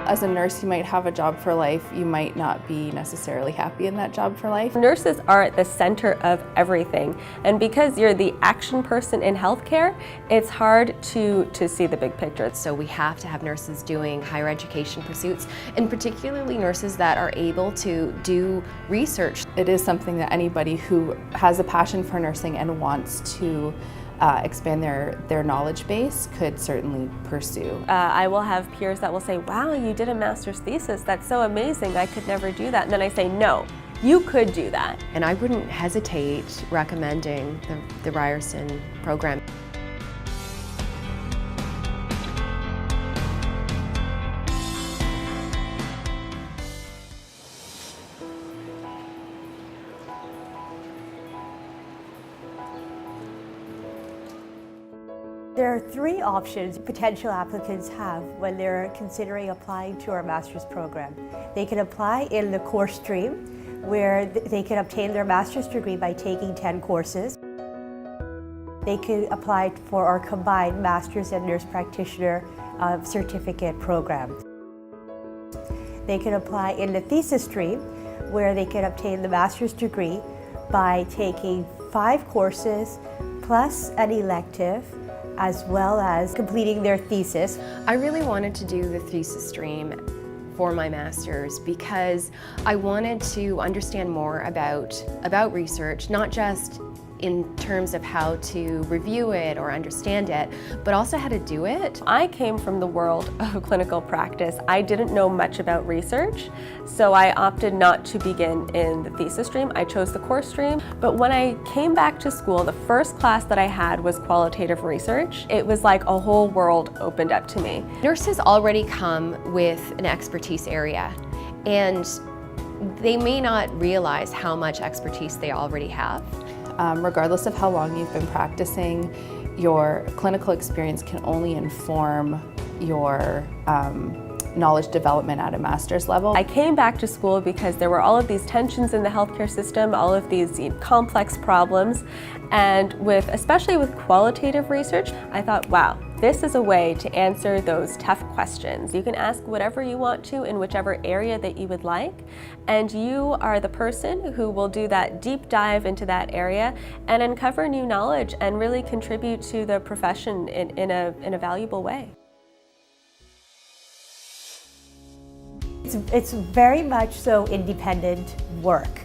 As a nurse, you might have a job for life. You might not be necessarily happy in that job for life. Nurses are at the center of everything, and because you're the action person in healthcare, it's hard to see the big picture. So we have to have nurses doing higher education pursuits, and particularly nurses that are able to do research. It is something that anybody who has a passion for nursing and wants to expand their knowledge base could certainly pursue. I will have peers that will say, wow, you did a master's thesis, that's so amazing, I could never do that. And then I say, no, you could do that. And I wouldn't hesitate recommending the Ryerson program. There are three options potential applicants have when they're considering applying to our master's program. They can apply in the course stream, where they can obtain their master's degree by taking 10 courses. They can apply for our combined master's and nurse practitioner certificate program. They can apply in the thesis stream, where they can obtain the master's degree by taking 5 courses plus an elective, as well as completing their thesis. I really wanted to do the thesis stream for my master's because I wanted to understand more about research, not just in terms of how to review it or understand it, but also how to do it. I came from the world of clinical practice. I didn't know much about research, so I opted not to begin in the thesis stream. I chose the course stream, but when I came back to school, the first class that I had was qualitative research. It was like a whole world opened up to me. Nurses already come with an expertise area, and they may not realize how much expertise they already have. Regardless of how long you've been practicing, your clinical experience can only inform your knowledge development at a master's level. I came back to school because there were all of these tensions in the healthcare system, all of these complex problems, and especially with qualitative research, I thought, wow, this is a way to answer those tough questions. You can ask whatever you want to in whichever area that you would like, and you are the person who will do that deep dive into that area and uncover new knowledge and really contribute to the profession in a valuable way. It's very much so independent work.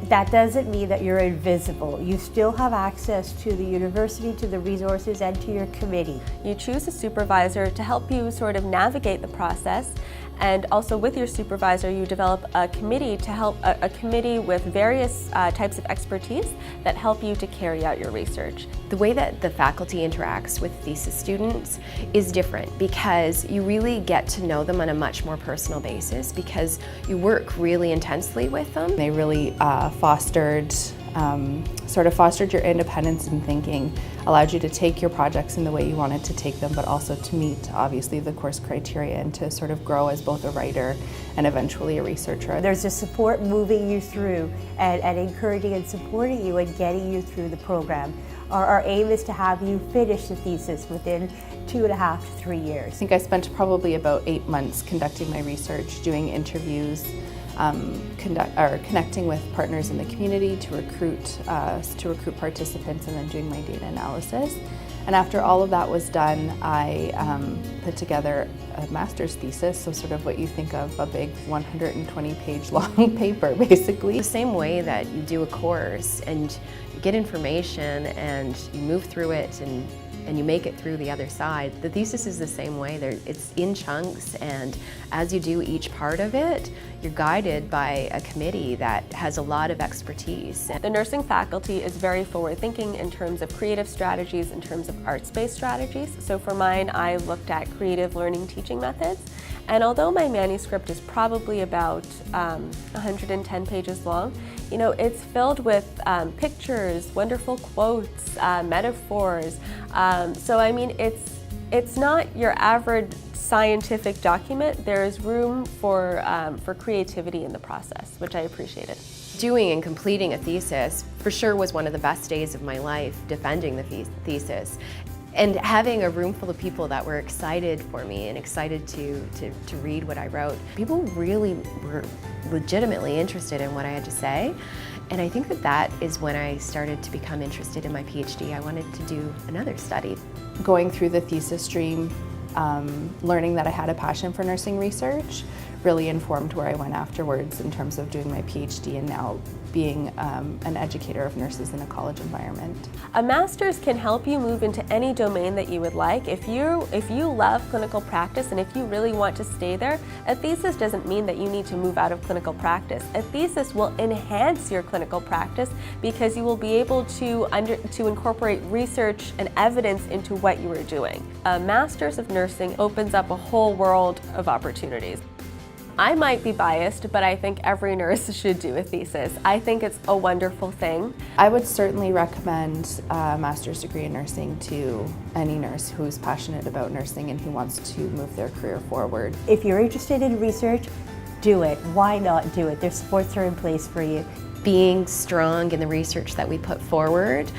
That doesn't mean that you're invisible. You still have access to the university, to the resources, and to your committee. You choose a supervisor to help you sort of navigate the process, and also with your supervisor you develop a committee to help a committee with various types of expertise that help you to carry out your research. The way that the faculty interacts with thesis students is different because you really get to know them on a much more personal basis because you work really intensely with them. They really fostered your independence in thinking, allowed you to take your projects in the way you wanted to take them, but also to meet, obviously, the course criteria and to sort of grow as both a writer and eventually a researcher. There's a support moving you through and encouraging and supporting you and getting you through the program. Our aim is to have you finish the thesis within 2.5 to 3 years. I think I spent probably about 8 months conducting my research, doing interviews, connecting with partners in the community to recruit participants, and then doing my data analysis. And after all of that was done, I put together a master's thesis, so sort of what you think of a big 120-page long paper, basically. The same way that you do a course and you get information and you move through it and you make it through the other side. The thesis is the same way. It's in chunks, and as you do each part of it, you're guided by a committee that has a lot of expertise. The nursing faculty is very forward-thinking in terms of creative strategies, in terms of arts-based strategies. So for mine, I looked at creative learning teaching methods. And although my manuscript is probably about 110 pages long, you know, it's filled with pictures, wonderful quotes, metaphors. So I mean, it's not your average scientific document. There is room for creativity in the process, which I appreciated. Doing and completing a thesis for sure was one of the best days of my life, defending the thesis. And having a room full of people that were excited for me and excited to read what I wrote. People really were legitimately interested in what I had to say. And I think that is when I started to become interested in my PhD. I wanted to do another study. Going through the thesis stream, learning that I had a passion for nursing research really informed where I went afterwards in terms of doing my PhD and now being an educator of nurses in a college environment. A master's can help you move into any domain that you would like. If you love clinical practice and if you really want to stay there, a thesis doesn't mean that you need to move out of clinical practice. A thesis will enhance your clinical practice because you will be able to incorporate research and evidence into what you are doing. A master's of nursing opens up a whole world of opportunities. I might be biased, but I think every nurse should do a thesis. I think it's a wonderful thing. I would certainly recommend a master's degree in nursing to any nurse who's passionate about nursing and who wants to move their career forward. If you're interested in research, do it. Why not do it? Their supports are in place for you. Being strong in the research that we put forward,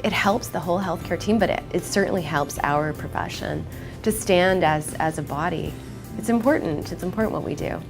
it helps the whole healthcare team, but it certainly helps our profession to stand as a body. It's important what we do.